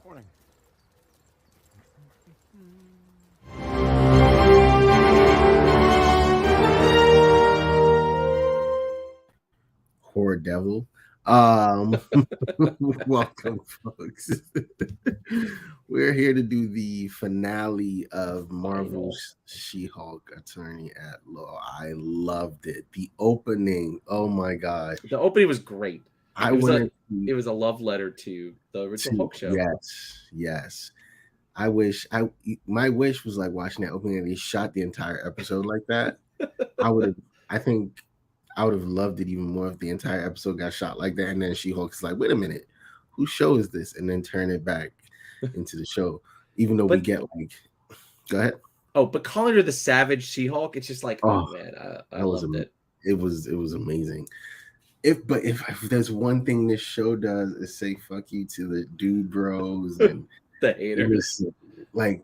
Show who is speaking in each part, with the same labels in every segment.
Speaker 1: Morning.
Speaker 2: Poor devil. Welcome, folks. We're here to do the finale of Marvel's She-Hulk Attorney at Law. I loved it. The opening, oh my god.
Speaker 3: The opening was great.
Speaker 2: I
Speaker 3: It was
Speaker 2: wanted
Speaker 3: it was a love letter to the original Hulk show.
Speaker 2: Yes. I wish my wish was like watching that opening and he shot the entire episode like that. I think I would have loved it even more if the entire episode got shot like that, and then She-Hulk's like, wait a minute, whose show is this? And then turn it back into the show. Even though we get like, go ahead.
Speaker 3: Oh, but calling her the Savage She-Hulk, it's just like, oh man, I loved it.
Speaker 2: It was amazing. If there's one thing this show does is say fuck you to the dude bros and
Speaker 3: the haters,
Speaker 2: like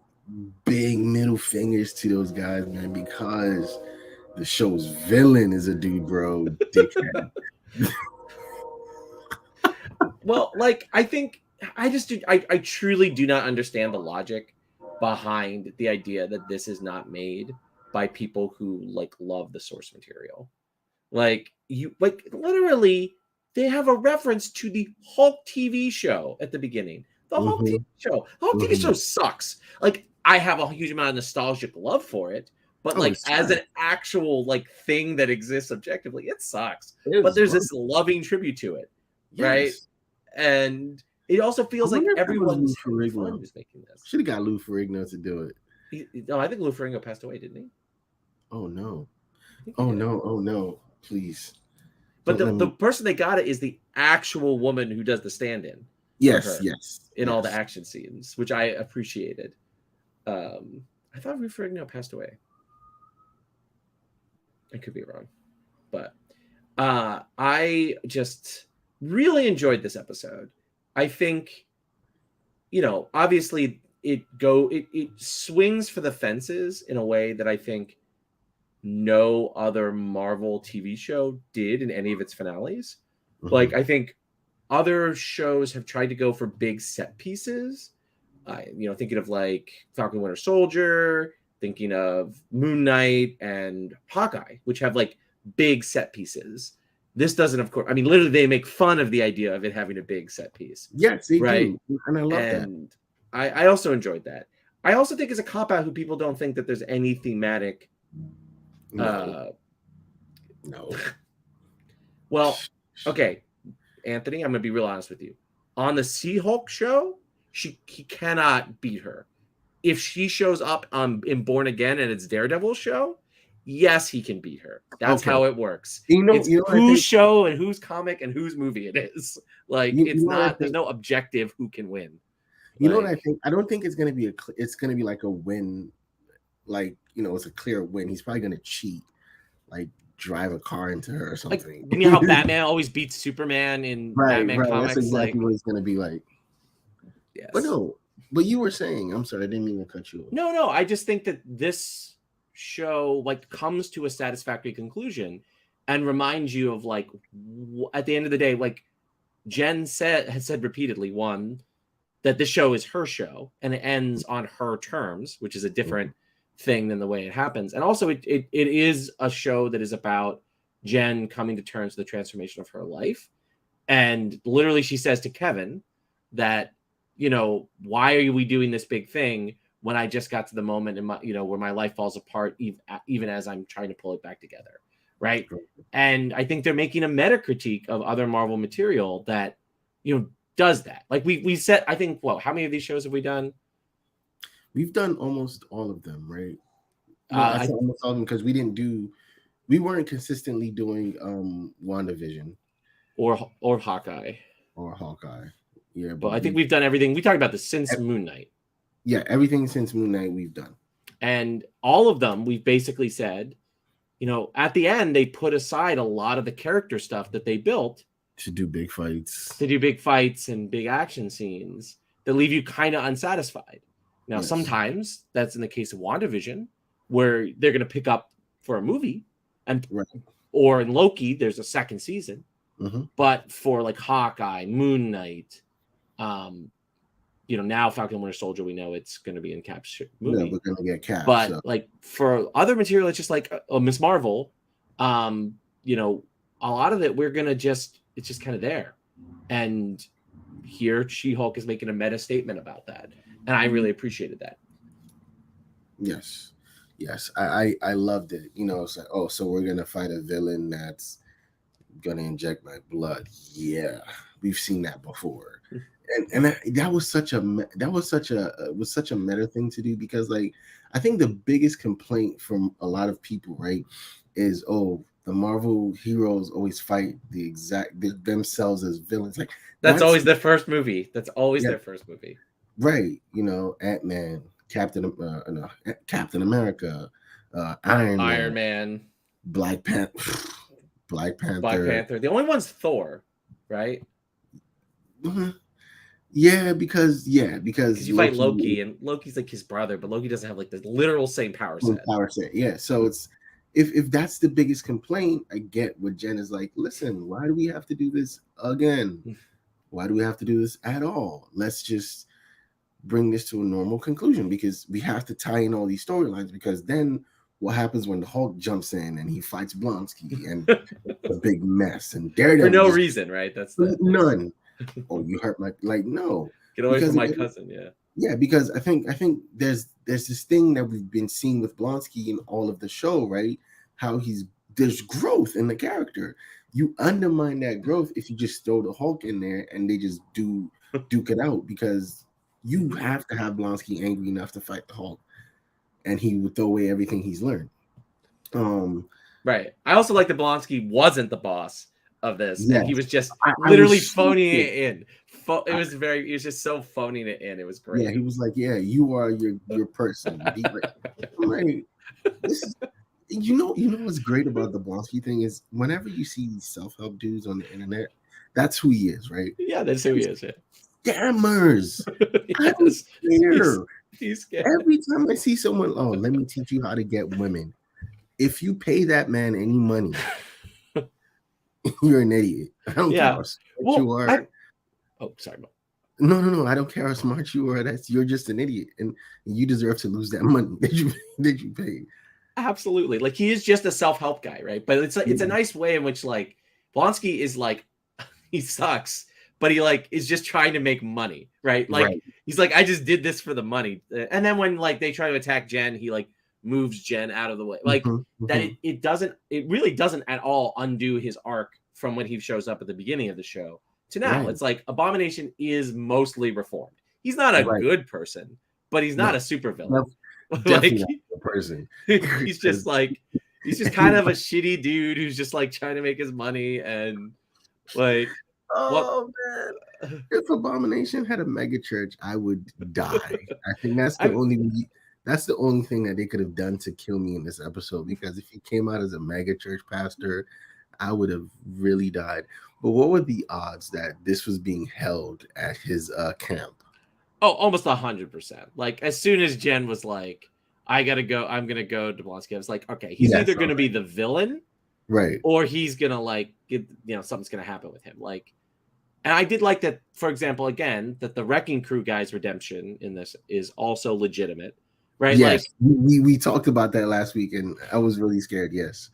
Speaker 2: big middle fingers to those guys, man, because the show's villain is a dude bro dickhead.
Speaker 3: Well, like I think I truly do not understand the logic behind the idea that this is not made by people who like love the source material. Like you like literally they have a reference to the Hulk TV show at the beginning. The Hulk TV show. The Hulk TV show sucks. Like I have a huge amount of nostalgic love for it, but like as an actual like thing that exists objectively, it sucks. But there's this loving tribute to it. Yes. Right? And it also feels like everyone's fun is making this.
Speaker 2: Should have got Lou Ferrigno to do it.
Speaker 3: No, I think Lou Ferrigno passed away, didn't he?
Speaker 2: Oh no. Oh no. Please.
Speaker 3: But the person they got it is the actual woman who does the stand-in.
Speaker 2: Yes.
Speaker 3: In all the action scenes, which I appreciated. I thought Lou Ferrigno passed away. I could be wrong. But I just really enjoyed this episode. I think, obviously it swings for the fences in a way that I think no other Marvel TV show did in any of its finales. Mm-hmm. Like, I think other shows have tried to go for big set pieces. Thinking of like Falcon Winter Soldier, thinking of Moon Knight and Hawkeye, which have like big set pieces. This doesn't, of course. I mean, literally, they make fun of the idea of it having a big set piece.
Speaker 2: Yes, they do. And I love that.
Speaker 3: And I also enjoyed that. I also think it's a cop-out who people don't think that there's any thematic.
Speaker 2: No.
Speaker 3: Well, okay, Anthony, I'm going to be real honest with you. On the She-Hulk show, he cannot beat her. If she shows up in Born Again and it's Daredevil's show, yes, he can beat her. That's how it works. It's whose show and whose comic and whose movie it is. Like it's not. There's no objective who can win.
Speaker 2: You know what I think? I don't think it's gonna be it's gonna be like a win. Like it's a clear win. He's probably gonna cheat, like drive a car into her or something.
Speaker 3: Like, you know how Batman always beats Superman in Batman comics.
Speaker 2: That's exactly what it's gonna be like.
Speaker 3: Yes.
Speaker 2: But you were saying. I'm sorry, I didn't mean to cut you off.
Speaker 3: No. I just think that this show like comes to a satisfactory conclusion and reminds you of like at the end of the day, like Jen has said repeatedly, one, that this show is her show and it ends on her terms, which is a different thing than the way it happens. And also it is a show that is about Jen coming to terms with the transformation of her life. And literally she says to Kevin that, why are we doing this big thing when I just got to the moment in my, where my life falls apart, even as I'm trying to pull it back together. Right. And I think they're making a meta critique of other Marvel material that, does that. Like we said, I think, how many of these shows have we done?
Speaker 2: We've done almost all of them, right? I said almost all of them because we weren't consistently doing WandaVision
Speaker 3: or Hawkeye.
Speaker 2: Or Hawkeye. Yeah.
Speaker 3: But I think we've done everything. We talked about this since Moon Knight.
Speaker 2: Yeah, everything since Moon Knight we've done.
Speaker 3: And all of them, we've basically said, at the end, they put aside a lot of the character stuff that they built.
Speaker 2: To do big fights.
Speaker 3: And big action scenes that leave you kind of unsatisfied. Now, sometimes that's in the case of WandaVision, where they're going to pick up for a movie. Or in Loki, there's a second season.
Speaker 2: Mm-hmm.
Speaker 3: But for like Hawkeye, Moon Knight, you know, now Falcon and Winter Soldier, we know it's going to be in Cap's
Speaker 2: Yeah,
Speaker 3: movie.
Speaker 2: we're gonna get Cap.
Speaker 3: But
Speaker 2: So
Speaker 3: like for other material, it's just like Miss Marvel, you know, a lot of it it's just kind of there. And here She-Hulk is making a meta statement about that. And I really appreciated that.
Speaker 2: yes, yes, I loved it. You know, it's like, oh, so we're gonna fight a villain that's gonna inject my blood. Yeah, we've seen that before, and that was such a was such a meta thing to do, because like I think the biggest complaint from a lot of people, right, is, oh, the Marvel heroes always fight themselves as villains. Like
Speaker 3: That's
Speaker 2: that's
Speaker 3: always their first movie. That's always
Speaker 2: yeah,
Speaker 3: their first movie.
Speaker 2: right. You know, Ant-Man, Captain America, Iron
Speaker 3: Iron
Speaker 2: Man,
Speaker 3: Man,
Speaker 2: Black Panther, Black
Speaker 3: Black
Speaker 2: Panther.
Speaker 3: Panther. The only one's Thor, right?
Speaker 2: Mhm. Yeah, because
Speaker 3: Because you fight Loki, and Loki's like his brother, but Loki doesn't have like the literal same power set.
Speaker 2: power set. Yeah, so it's if that's the biggest complaint, I get what Jen is like. Listen, why do we have to do this again? Why do we have to do this at all? Let's just bring this to a normal conclusion, because we have to tie in all these storylines, because then what happens when the Hulk jumps in and he fights Blonsky and a big mess, and
Speaker 3: For
Speaker 2: Daredevil
Speaker 3: no
Speaker 2: just
Speaker 3: reason, right? That's the
Speaker 2: none. Oh, you hurt my, like, no,
Speaker 3: get away from
Speaker 2: because
Speaker 3: my cousin. Yeah.
Speaker 2: yeah, because I think there's this thing that we've been seeing with Blonsky in all of the show, right? How there's growth in the character. You undermine that growth if you just throw the Hulk in there and they just duke it out, because you have to have Blonsky angry enough to fight the Hulk, and he would throw away everything he's learned.
Speaker 3: Right. I also like that Blonsky wasn't the boss of this, and he
Speaker 2: Yes,
Speaker 3: was just
Speaker 2: I
Speaker 3: literally
Speaker 2: was so
Speaker 3: phoning
Speaker 2: scared.
Speaker 3: it in. He was just so phoning it in. It was
Speaker 2: Yeah,
Speaker 3: great.
Speaker 2: he was like, "Yeah, you are your person. Be great." I'm like, this is, you know what's great about the Blonsky thing is, whenever you see these self-help dudes on the internet, that's who he is, right?
Speaker 3: Yeah, that's who he is. Yeah.
Speaker 2: Scammers. I don't
Speaker 3: Yes.
Speaker 2: care.
Speaker 3: He's good.
Speaker 2: Every time I see someone, oh, let me teach you how to get women. If you pay that man any money, you're an idiot. I don't care
Speaker 3: Yeah.
Speaker 2: how smart
Speaker 3: Well,
Speaker 2: you are.
Speaker 3: oh, sorry.
Speaker 2: No. I don't care how smart you are. You're just an idiot, and you deserve to lose that money that you paid.
Speaker 3: Absolutely. Like he is just a self-help guy, right? But it's a nice way in which like Blonsky is like he sucks, but he like is just trying to make money, right? Like
Speaker 2: Right.
Speaker 3: he's like, I just did this for the money. And then when like they try to attack Jen, he like moves Jen out of the way. Like that it really doesn't at all undo his arc from when he shows up at the beginning of the show to now.
Speaker 2: Right.
Speaker 3: It's like Abomination is mostly reformed. He's not a
Speaker 2: Right.
Speaker 3: good person, but he's not
Speaker 2: No.
Speaker 3: a super villain.
Speaker 2: Definitely
Speaker 3: Like
Speaker 2: not the person.
Speaker 3: he's just like he's just kind of a shitty dude who's just like trying to make his money and like what
Speaker 2: Oh man, if Abomination had a mega church, I would die. I think
Speaker 3: I
Speaker 2: that's the only thing that they could have done to kill me in this episode, because if he came out as a mega church pastor, I would have really died. But what were the odds that this was being held at his camp?
Speaker 3: almost 100%. Like as soon as Jen was like, I'm gonna go to Blonsky, I was like, okay, he's
Speaker 2: Yes,
Speaker 3: either gonna be the villain
Speaker 2: right.
Speaker 3: or he's gonna like get, something's gonna happen with him. Like, and I did like that, for example, again, that the Wrecking Crew guy's redemption in this is also legitimate, right?
Speaker 2: Yes,
Speaker 3: Like,
Speaker 2: we talked about that last week, and I was really scared. Yes.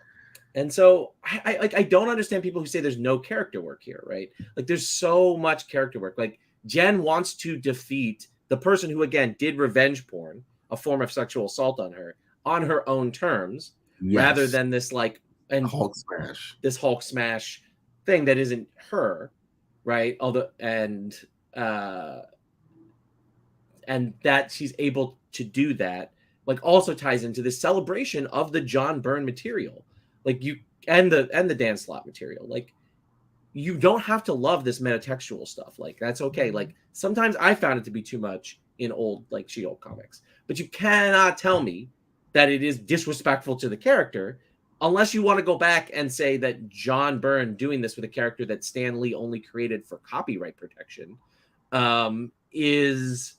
Speaker 3: and so I don't understand people who say there's no character work here, right? Like there's so much character work. Like Jen wants to defeat the person who again did revenge porn, a form of sexual assault on her own terms, rather
Speaker 2: Yes.
Speaker 3: than this like and
Speaker 2: Hulk smash.
Speaker 3: this Hulk smash thing that isn't her, right? Although and that she's able to do that like also ties into this celebration of the John Byrne material, like you and the Dan Slott material. Like you don't have to love this metatextual stuff, like that's okay. Like sometimes I found it to be too much in old like She-Hulk comics, but you cannot tell me that it is disrespectful to the character unless you want to go back and say that John Byrne doing this with a character that Stan Lee only created for copyright protection is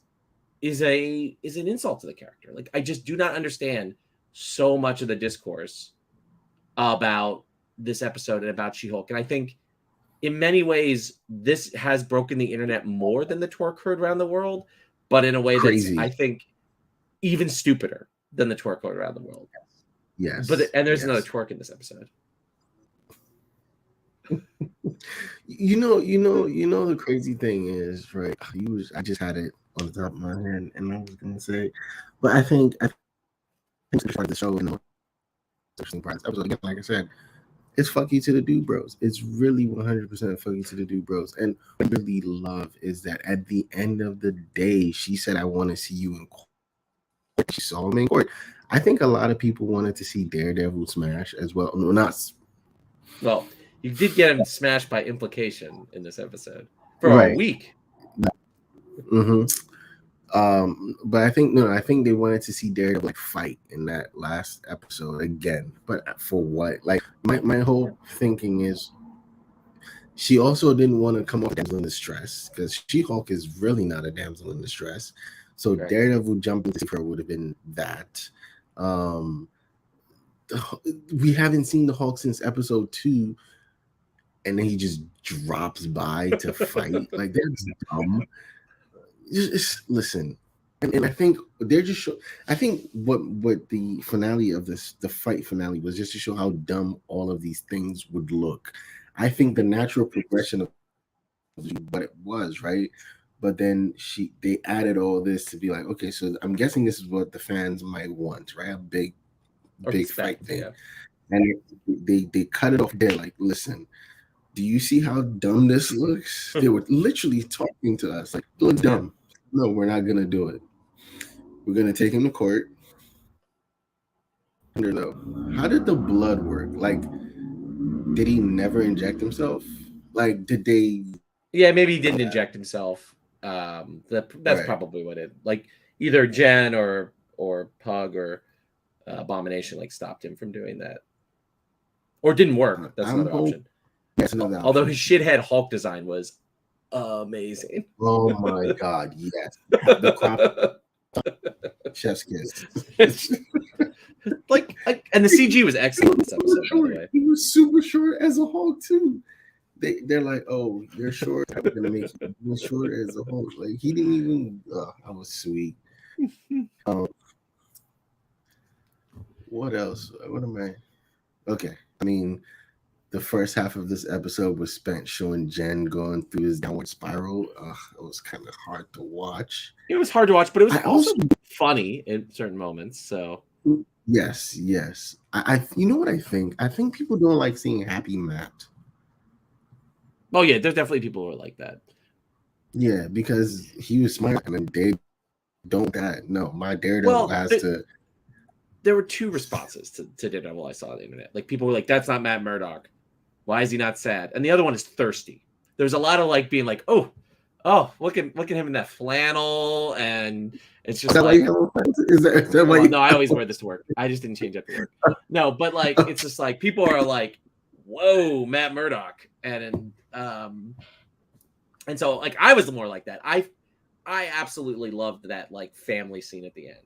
Speaker 3: an insult to the character. Like I just do not understand so much of the discourse about this episode and about She-Hulk. And I think in many ways this has broken the internet more than the twerk heard around the world, but in a way that's,
Speaker 2: Crazy.
Speaker 3: I think, even stupider than the twerk going around the world.
Speaker 2: Yes.
Speaker 3: And there's
Speaker 2: yes.
Speaker 3: another twerk in this episode.
Speaker 2: You know, the crazy thing is, right? I just had it on the top of my head, and I was gonna say, but I think it's part of the show and the interesting part of this episode. Again, like I said, it's fuck you to the dude bros. It's really 100% fuck you to the dude bros. And what I really love is that at the end of the day, she said, "I want to see you in court." She saw him in court. I think a lot of people wanted to see Daredevil smash as well. No, not.
Speaker 3: Well, you did get him smashed by implication in this episode for
Speaker 2: Right.
Speaker 3: a week.
Speaker 2: Mm-hmm. But I think they wanted to see Daredevil like fight in that last episode again. But for what? Like my whole thinking is, she also didn't want to come off damsel in distress because She-Hulk is really not a damsel in distress. So
Speaker 3: Right.
Speaker 2: Daredevil jumping to her would have been that. We haven't seen the Hulk since episode 2, and then he just drops by to fight. Like, that's dumb. Just listen. And I think they're just show. I think what the finale of the fight finale was just to show how dumb all of these things would look. I think the natural progression of what it was, right? But then they added all this to be like, okay, so I'm guessing this is what the fans might want, right? A big fight thing.
Speaker 3: Yeah.
Speaker 2: And they cut it off there. Like, listen, do you see how dumb this looks? They were literally talking to us like, look dumb. No, we're not gonna do it. We're gonna take him to court. How did the blood work? Like, did he never inject himself? Like, did they?
Speaker 3: Yeah, maybe he didn't inject himself. That's right. Probably what it. Like, either Jen or Pug or Abomination like stopped him from doing that, or it didn't work. That's another option.
Speaker 2: That's another
Speaker 3: Although
Speaker 2: option.
Speaker 3: his shithead Hulk design was amazing.
Speaker 2: Oh my god, yes. The crop chef's kiss.
Speaker 3: like, and the CG was excellent in this episode, by the way.
Speaker 2: He was super short as a Hulk too. They're like, oh, you're short. I'm gonna make you short as a Hulk. Like, he didn't even. I was sweet. What else? What am I? Okay, I mean, the first half of this episode was spent showing Jen going through his downward spiral. It was kind of hard to watch.
Speaker 3: It was hard to watch, but it was also funny in certain moments. So
Speaker 2: yes. I you know what I think? I think people don't like seeing Happy Matt.
Speaker 3: Oh yeah, there's definitely people who are like that.
Speaker 2: Yeah, because he was smart, and they don't that. No, my Daredevil has to.
Speaker 3: There were two responses to Daredevil I saw on the internet. Like, people were like, "That's not Matt Murdock. Why is he not sad?" And the other one is thirsty. There's a lot of like being like, "Oh, look at him in that flannel," and it's just like,
Speaker 2: is that why?
Speaker 3: No, I always wear this to work. I just didn't change it to work. No, but like, it's just like people are like, "Whoa, Matt Murdock," and so like I was more like that. I absolutely loved that like family scene at the end.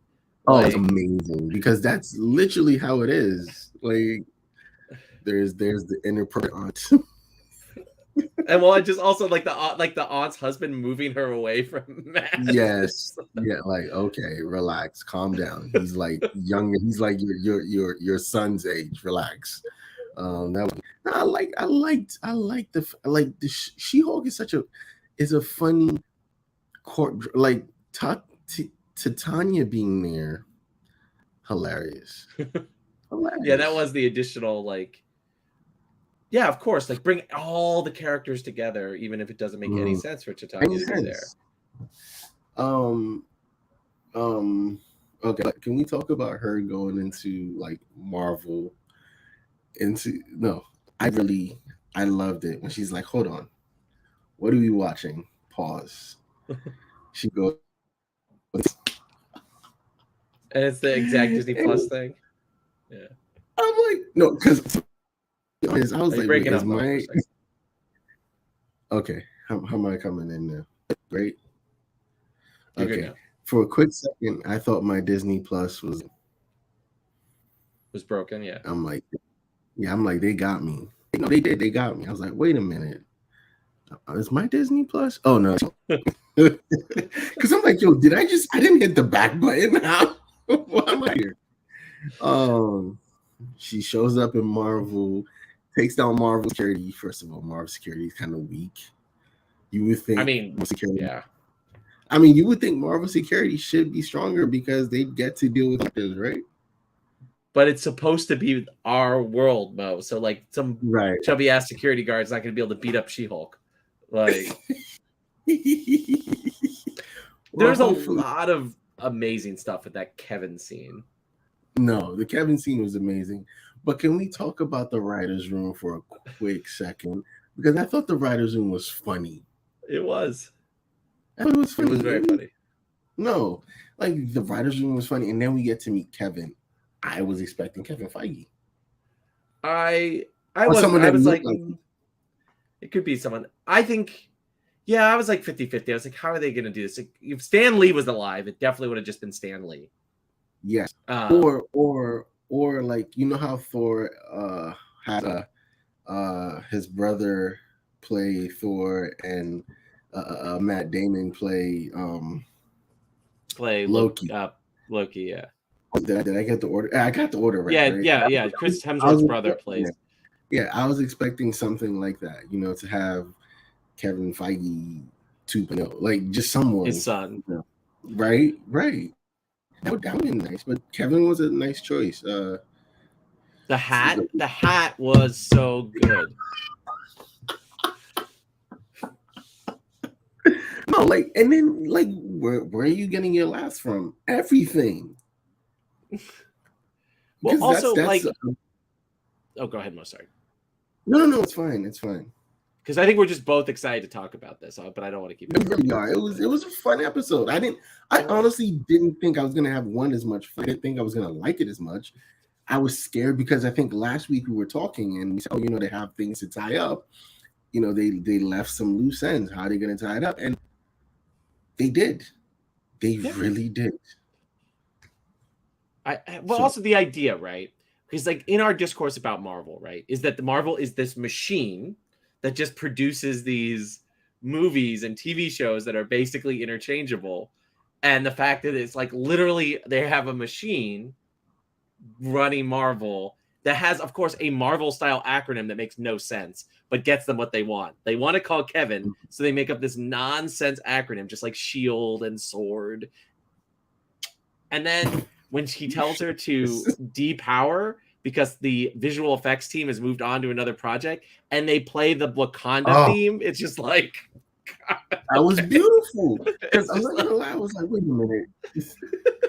Speaker 2: Like, it's amazing because that's literally how it is. Like, there's the inappropriate aunt.
Speaker 3: And well, I just also like the aunt's husband moving her away from Matt.
Speaker 2: Yes, yeah, like, okay, relax, calm down. He's like young. He's like your son's age. Relax. That was, I liked the She-Hulk is a funny court, like Titania being there, hilarious.
Speaker 3: Yeah, that was the additional like. Yeah, of course. Like, bring all the characters together, even if it doesn't make any sense for Titania to be there.
Speaker 2: Okay, can we talk about her going into like Marvel? I loved it when she's like, "Hold on, what are we watching?" Pause. She goes,
Speaker 3: and it's the exact Disney Plus thing. Yeah,
Speaker 2: I'm like, no, because I was like,
Speaker 3: breaking up.
Speaker 2: Okay, how am I coming in now? Great. Okay. For a quick second, I thought my Disney Plus was
Speaker 3: broken. Yeah.
Speaker 2: I'm like, they got me. No, they did. They got me. I was like, wait a minute. Is my Disney Plus? Oh no, because I'm like, yo, I didn't hit the back button. How? Why am I here? She shows up in Marvel, takes down Marvel security. First of all, Marvel security is kind of weak. You would think
Speaker 3: I mean,
Speaker 2: security.
Speaker 3: yeah.
Speaker 2: I mean, you would think Marvel security should be stronger because they get to deal with this, right?
Speaker 3: But it's supposed to be our world, Mo. So like some
Speaker 2: Right.
Speaker 3: chubby ass security guard's not going to be able to beat up She-Hulk. Like,
Speaker 2: Well,
Speaker 3: there's a
Speaker 2: hopefully.
Speaker 3: lot of amazing stuff with that Kevin scene.
Speaker 2: No, the Kevin scene was amazing. But can we talk about the writer's room for a quick second? Because I thought the writer's room was funny.
Speaker 3: It was.
Speaker 2: I thought it was funny.
Speaker 3: It was very funny.
Speaker 2: No, like the writer's room was funny. And then we get to meet Kevin. I was expecting Kevin Feige.
Speaker 3: I
Speaker 2: Or
Speaker 3: was
Speaker 2: someone that
Speaker 3: like,
Speaker 2: looked like
Speaker 3: it could be someone. I think, yeah, I was like 50-50. I was like, how are they going to do this? Like, if Stan Lee was alive, it definitely would have just been Stan Lee.
Speaker 2: yes. Or like, you know how Thor had his brother play Thor and Matt Damon play Loki.
Speaker 3: Loki, yeah.
Speaker 2: Did I get the order? I got the order right.
Speaker 3: Yeah. Chris Hemsworth's brother plays.
Speaker 2: Yeah, I was expecting something like that, to have Kevin Feige 2.0, like just someone.
Speaker 3: His son.
Speaker 2: Right. That would have been nice, but Kevin was a nice choice.
Speaker 3: The hat was so good.
Speaker 2: No, like, and then like, where are you getting your laughs from? Everything.
Speaker 3: Well, also like, oh, go ahead, Mo. Sorry.
Speaker 2: No, it's fine. It's fine.
Speaker 3: Because I think we're just both excited to talk about this, but I don't want to keep.
Speaker 2: We really are. It was a fun episode. I honestly didn't think I was gonna have one as much fun. I didn't think I was gonna like it as much. I was scared because I think last week we were talking and we said, they have things to tie up. They left some loose ends. How are they gonna tie it up? And they did. They really did.
Speaker 3: Also the idea, right? Because like in our discourse about Marvel, right, is that the Marvel is this machine that just produces these movies and TV shows that are basically interchangeable. And the fact that it's like literally they have a machine running Marvel that has, of course, a Marvel style acronym that makes no sense, but gets them what they want. They want to call Kevin, so they make up this nonsense acronym, just like SHIELD and SWORD. And then when he tells her to depower because the visual effects team has moved on to another project and they play the Wakanda theme, it's just like,
Speaker 2: God, that was beautiful. Because I'm not gonna lie, I was like, wait a minute.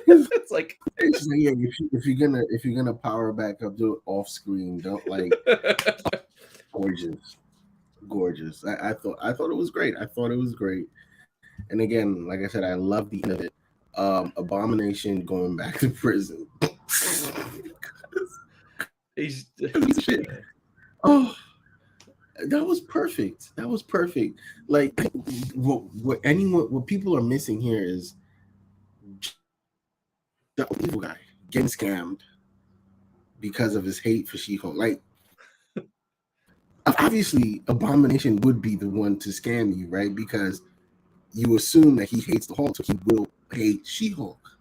Speaker 3: It's like,
Speaker 2: yeah, if you're gonna power back up, do it off screen. Don't like gorgeous. I thought it was great. And again, like I said, I love the end of it. Abomination going back to prison.
Speaker 3: he's
Speaker 2: shit. Oh, that was perfect. Like what people are missing here is the evil guy getting scammed because of his hate for She-Hulk. Like, obviously, Abomination would be the one to scam you, right? Because you assume that he hates the Hulk, so he will hate She-Hulk.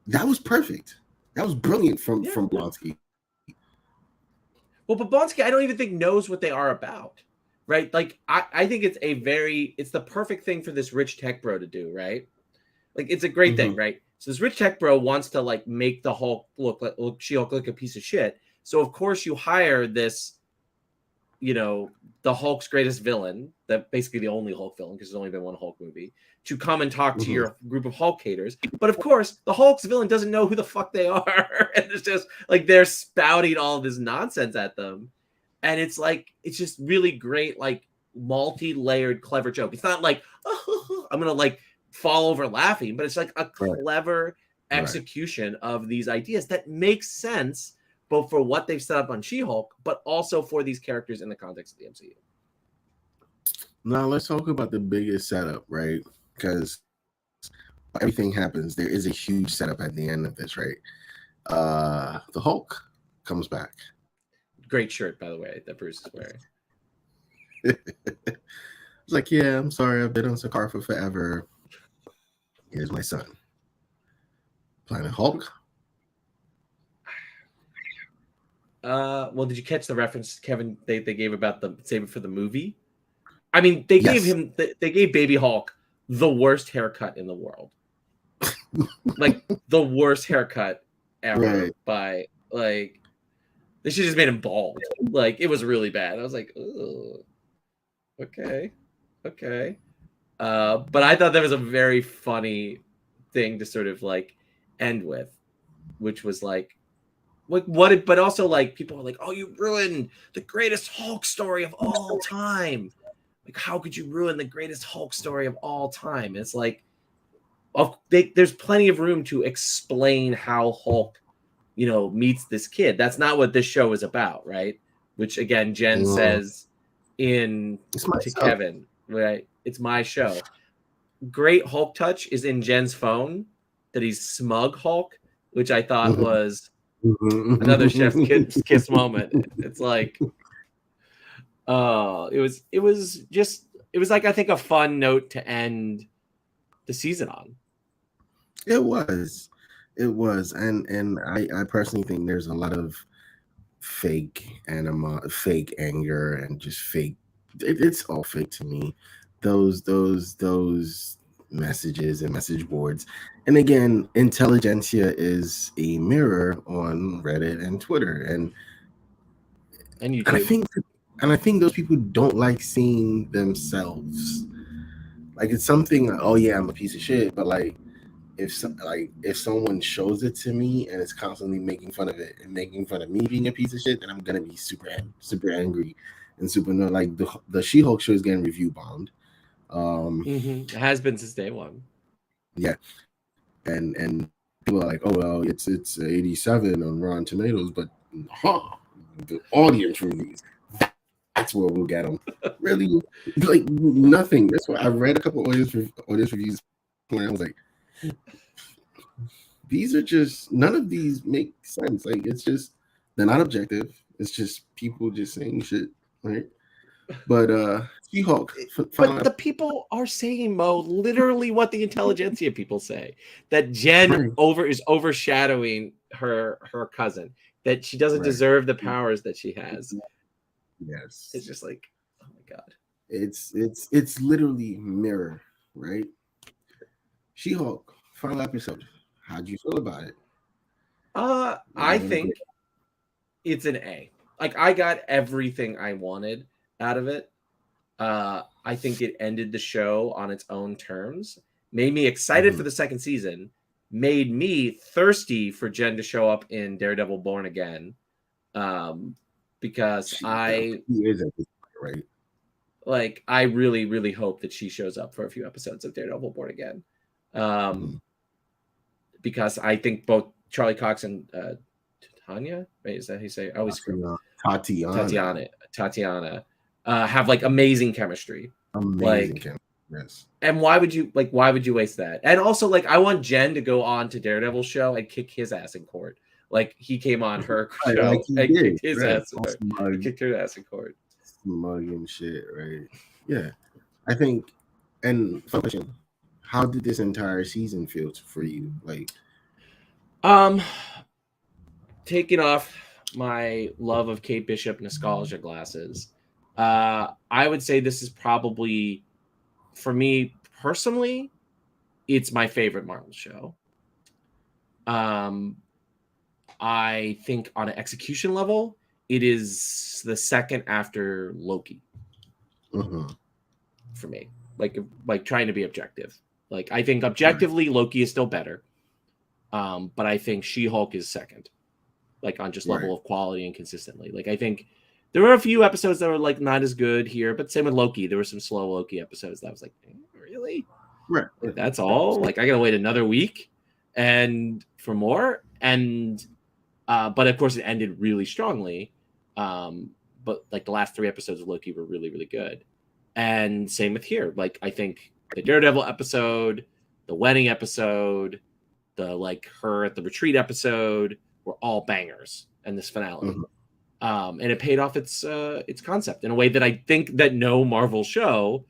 Speaker 2: That was perfect. That was brilliant from Blonsky.
Speaker 3: Well, but Blonsky, I don't even think knows what they are about, right? Like, I think it's it's the perfect thing for this rich tech bro to do, right? Like, it's a great thing, right? So this rich tech bro wants to like make the Hulk look She-Hulk like a piece of shit. So of course you hire this, the Hulk's greatest villain, that basically the only Hulk villain, because there's only been one Hulk movie, to come and talk to your group of Hulk haters. But of course, the Hulk's villain doesn't know who the fuck they are. And it's just like they're spouting all of this nonsense at them. And it's like, it's just really great, like multi-layered, clever joke. It's not like, oh, I'm going to like fall over laughing, but it's like a clever execution of these ideas that makes sense both for what they've set up on She-Hulk, but also for these characters in the context of the MCU.
Speaker 2: Now let's talk about the biggest setup, right? Because everything happens. There is a huge setup at the end of this, right? The Hulk comes back.
Speaker 3: Great shirt, by the way, that Bruce is wearing.
Speaker 2: It's like, yeah, I'm sorry, I've been on Sakara for forever. Here's my son. Planet Hulk.
Speaker 3: Well, did you catch the reference, Kevin? They gave about the save it for the movie. I mean, they gave
Speaker 2: Yes.
Speaker 3: him they gave Baby Hulk the worst haircut in the world, like the worst haircut ever.
Speaker 2: Right.
Speaker 3: By like, they should just made him bald. Like it was really bad. I was like, ugh, okay, okay. But I thought that was a very funny thing to sort of like end with, which was like what it, but also like people are like, oh, you ruined the greatest Hulk story of all time. Like, how could you ruin the greatest Hulk story of all time? It's like, there's plenty of room to explain how Hulk, meets this kid. That's not what this show is about, right? Which again, Jen says in
Speaker 2: It's my
Speaker 3: to
Speaker 2: show.
Speaker 3: Kevin, right? It's my show. Great Hulk touch is in Jen's phone that he's smug Hulk, which I thought was another chef's kiss moment. It's like, it was like, I think, a fun note to end the season on.
Speaker 2: It was. And I personally think there's a lot of fake fake anger, and just fake. It's all fake to me. Those messages and message boards. And again, intelligentsia is a mirror on Reddit and Twitter, and
Speaker 3: YouTube.
Speaker 2: I think those people don't like seeing themselves. Like, it's something. Oh yeah, I'm a piece of shit, but like, if someone shows it to me and it's constantly making fun of it and making fun of me being a piece of shit, then I'm gonna be super angry and super no. Like, the She-Hulk show is getting review bombed.
Speaker 3: It has been since day one.
Speaker 2: Yeah, and people are like, oh well, it's 87 on Rotten Tomatoes, but the audience reviews, that's where we'll get them. Really, like, nothing. That's why I read a couple audience reviews when I was like, these are just, none of these make sense. Like, it's just, they're not objective. It's just people just saying shit, right? But She-Hulk.
Speaker 3: But the people are saying, Mo, literally what the intelligentsia people say, that Jen is overshadowing her cousin, that she doesn't deserve the powers that she has.
Speaker 2: Yes.
Speaker 3: It's just like, oh my god.
Speaker 2: It's literally mirror, right? She-Hulk, final episode. How'd you feel about it?
Speaker 3: I think it's an A. Like, I got everything I wanted out of it. I think it ended the show on its own terms, made me excited for the second season, made me thirsty for Jen to show up in Daredevil Born Again. Because I really, really hope that she shows up for a few episodes of Daredevil Born Again. Because I think both Charlie Cox and Tanya, right? Is that how you say? I always screw Tatiana. Have like amazing chemistry.
Speaker 2: Amazing chemistry. Yes.
Speaker 3: And why would you waste that? And also, like, I want Jen to go on to Daredevil show and kick his ass in court. Like, he came on her show and kicked his ass. He kicked her ass in court.
Speaker 2: Smug and shit, right? Yeah. I think, and fun question, how did this entire season feel for you? Like,
Speaker 3: taking off my love of Kate Bishop nostalgia glasses, I would say this is probably, for me personally, it's my favorite Marvel show. I think on an execution level, it is the second after Loki. For me, like trying to be objective. Like, I think objectively Loki is still better, but I think She-Hulk is second. Like, on just level of quality and consistently. Like, I think there were a few episodes that were like not as good here, but same with Loki. There were some slow Loki episodes that I was like, really?
Speaker 2: Right.
Speaker 3: Like, that's all? Like, I gotta wait another week and for more. And but of course it ended really strongly. But like the last 3 episodes of Loki were really, really good. And same with here. Like, I think the Daredevil episode, the wedding episode, the like her at the retreat episode were all bangers, and this finale. and it paid off its concept in a way that I think that no Marvel show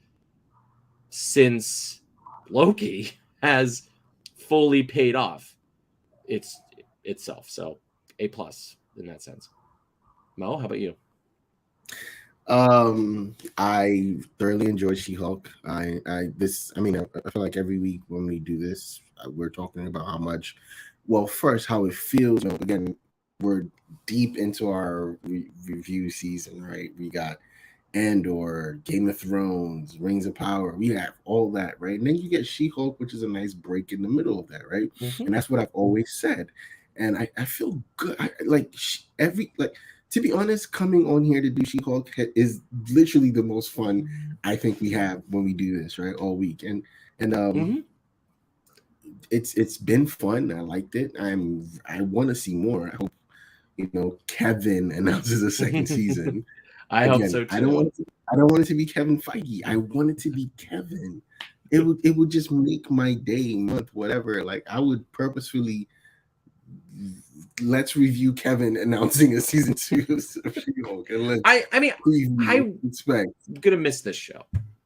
Speaker 3: since Loki has fully paid off itself. So A+ in that sense. Mo, how about you?
Speaker 2: I thoroughly enjoyed She-Hulk. I feel like every week when we do this, we're talking about how much, well, first how it feels. Again, we're deep into our review season, right? We got Andor, Game of Thrones, Rings of Power. We have all that, right? And then you get She-Hulk, which is a nice break in the middle of that, right?
Speaker 3: Mm-hmm.
Speaker 2: And that's what I've always said. And I feel good. To be honest, coming on here to do She-Hulk is literally the most fun I think we have when we do this, right? All week. And
Speaker 3: Mm-hmm.
Speaker 2: it's been fun. I liked it. I want to see more. I hope Kevin announces a second season.
Speaker 3: I hope
Speaker 2: Again,
Speaker 3: so too.
Speaker 2: I don't want it to be Kevin Feige. I want it to be Kevin. It would just make my day, month, whatever. Like I would purposefully let's review Kevin announcing a season 2 of She-Hulk, and let's
Speaker 3: I mean,
Speaker 2: preview expect.
Speaker 3: I'm gonna miss this show.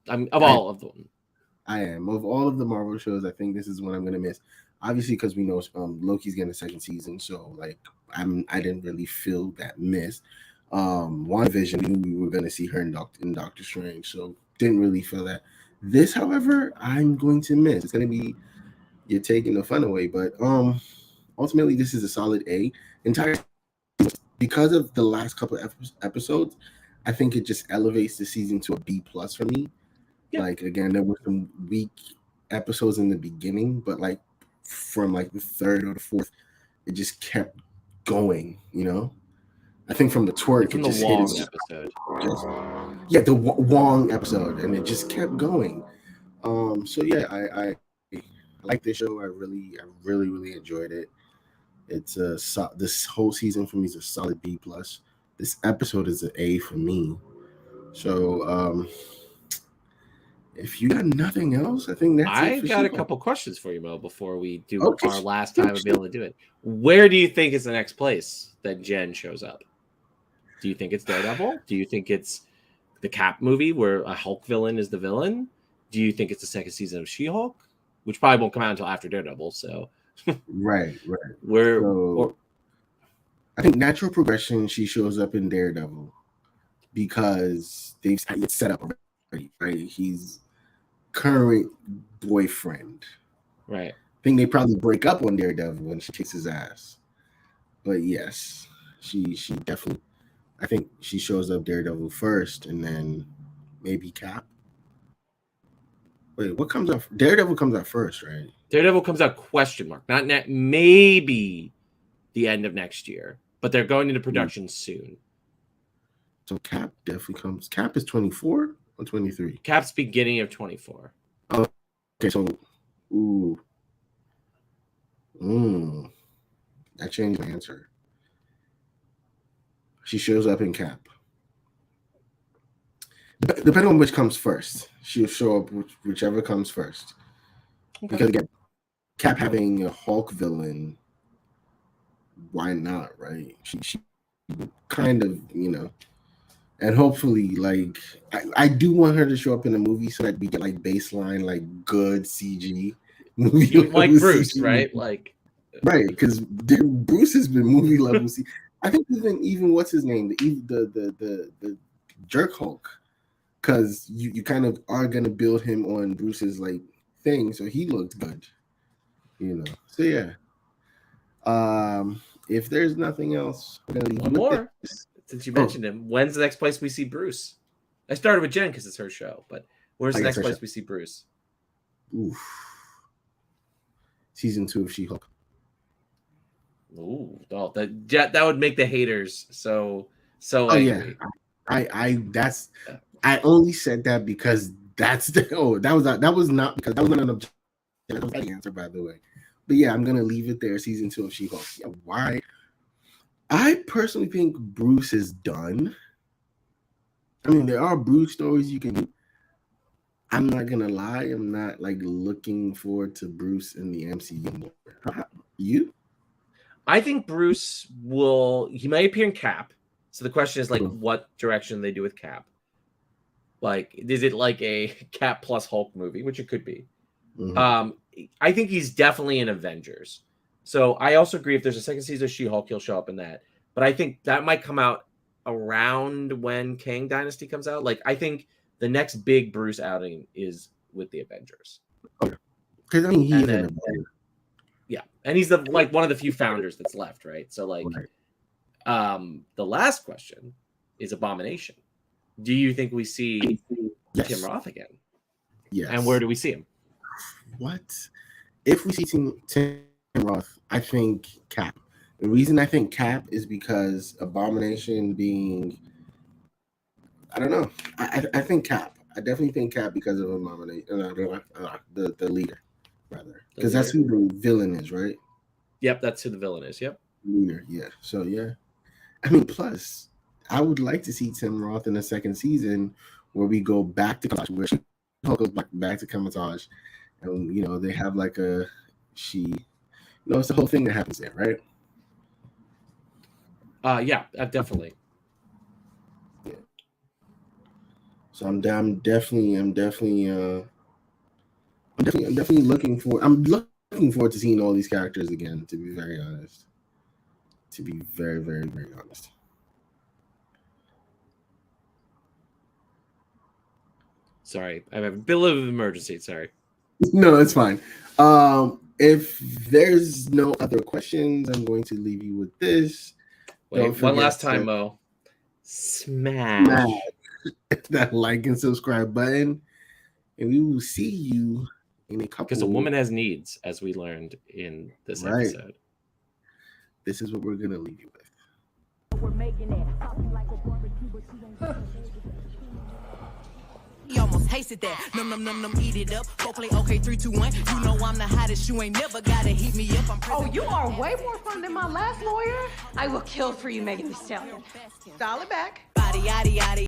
Speaker 3: Of
Speaker 2: I-
Speaker 3: all of them.
Speaker 2: I am of all of the Marvel shows. I think this is one I'm gonna miss. Obviously, because we know Loki's getting a second season, so like I didn't really feel that miss. WandaVision, we knew we were gonna see her in Doctor Strange, so didn't really feel that. This, however, I'm going to miss. It's gonna be you're taking the fun away, but ultimately this is a solid A. Entire because of the last couple of episodes, I think it just elevates the season to a B+ for me.
Speaker 3: Yeah.
Speaker 2: Like again, there were some weak episodes in the beginning, but like from like the third or the fourth, it just kept going. I think from the twerk,
Speaker 3: From
Speaker 2: it
Speaker 3: the
Speaker 2: just
Speaker 3: Wong
Speaker 2: hit
Speaker 3: episode.
Speaker 2: yeah, the Wong episode, and it just kept going. So yeah, I like this show. I really enjoyed it. It's this whole season for me is a solid B+. This episode is an A for me. So if you got nothing else, I think that's it
Speaker 3: I
Speaker 2: for
Speaker 3: got a
Speaker 2: She-Hulk.
Speaker 3: couple questions for you, Mo, before we do
Speaker 2: Okay,
Speaker 3: our last time of being able to do it. Where do you think is the next place that Jen shows up? Do you think it's Daredevil? Do you think it's the Cap movie where a Hulk villain is the villain? Do you think it's the second season of She-Hulk, which probably won't come out until after Daredevil? So
Speaker 2: right.
Speaker 3: where
Speaker 2: So I think natural progression. She shows up in Daredevil because they've it's set up already. Right, he's current boyfriend.
Speaker 3: right?
Speaker 2: I think they probably break up on Daredevil when she kicks his ass. But yes, she definitely. I think she shows up Daredevil first, and then maybe Cap. Wait, what comes out? Daredevil comes out first, right?
Speaker 3: Daredevil comes out ? Not maybe the end of next year, but they're going into production soon.
Speaker 2: So Cap definitely comes. Cap is 24 or 23.
Speaker 3: Cap's beginning of 24.
Speaker 2: Oh, okay, so ooh, that changed my answer. She shows up in Cap. Depending on which comes first, she'll show up whichever comes first.
Speaker 3: Okay.
Speaker 2: Because again, Cap having a Hulk villain, why not, right? She kind of, and hopefully, like, I do want her to show up in the movie so that we get like baseline, like good CG movie,
Speaker 3: like Bruce,
Speaker 2: CG
Speaker 3: right?
Speaker 2: movie.
Speaker 3: Like,
Speaker 2: right? Because Bruce has been movie level. I think even what's his name, the Jerk Hulk, because you kind of are gonna build him on Bruce's like thing, so he looked good, So yeah. If there's nothing else,
Speaker 3: one more. Since you mentioned him, when's the next place we see Bruce? I started with Jen because it's her show, but where's the next place we see Bruce?
Speaker 2: Oof. Season 2 of She-Hulk.
Speaker 3: Ooh, that would make the haters so angry.
Speaker 2: Yeah, I only said that because that was not because that was not an objection. That was the answer, by the way. But yeah, I'm gonna leave it there. Season 2 of She-Hulk. Yeah, why? I personally think Bruce is done. I mean, there are Bruce stories you can do. I'm not gonna lie, I'm not like looking forward to Bruce in the MCU anymore. You?
Speaker 3: I think Bruce he might appear in Cap So the question is like, what direction they do with Cap? Like, is it like a Cap plus Hulk movie, which it could be? I think he's definitely in Avengers. So I also agree if there's a second season of She-Hulk, he'll show up in that. But I think that might come out around when Kang Dynasty comes out. Like, I think the next big Bruce outing is with the Avengers.
Speaker 2: Because I mean, he's in Avengers.
Speaker 3: Yeah, and he's one of the few founders that's left, right? So like, the last question is Abomination. Do you think we see Tim Roth again?
Speaker 2: Yes.
Speaker 3: And where do we see him?
Speaker 2: What? If we see Tim Roth, I think Cap. The reason I think Cap is because Abomination being, I don't know. I think Cap. I definitely think Cap because of Abomination. The leader, rather. Because that's who the villain is, right?
Speaker 3: Yep, that's who the villain is. Yep.
Speaker 2: Leader, yeah. So, yeah. I mean, plus, I would like to see Tim Roth in the second season where we go back to Kamatage, where She-Hulk goes back to Kamatage. And, you know, they have like it's the whole thing that happens there, right?
Speaker 3: Yeah, definitely.
Speaker 2: Yeah. So I'm definitely looking forward to seeing all these characters again, to be very honest. To be very, very, very honest.
Speaker 3: Sorry, I have a bit of an emergency. Sorry.
Speaker 2: No, it's fine. If there's no other questions, I'm going to leave you with this.
Speaker 3: Wait, one last time, Mo. Smash
Speaker 2: that like and subscribe button, and we will see you in a couple.
Speaker 3: Because a woman has needs, as we learned in this episode.
Speaker 2: This is what we're gonna leave you with.
Speaker 1: We're making it. He almost tasted that. Num, eat it up. Go play okay, 3, 2, 1. You know I'm the hottest. You ain't never gotta heat me up.
Speaker 4: Oh, you are way more fun than my last lawyer.
Speaker 5: I will kill for you, Megan Thee Stallion.
Speaker 4: Dial it back.
Speaker 1: Body, yaddy, yaddy.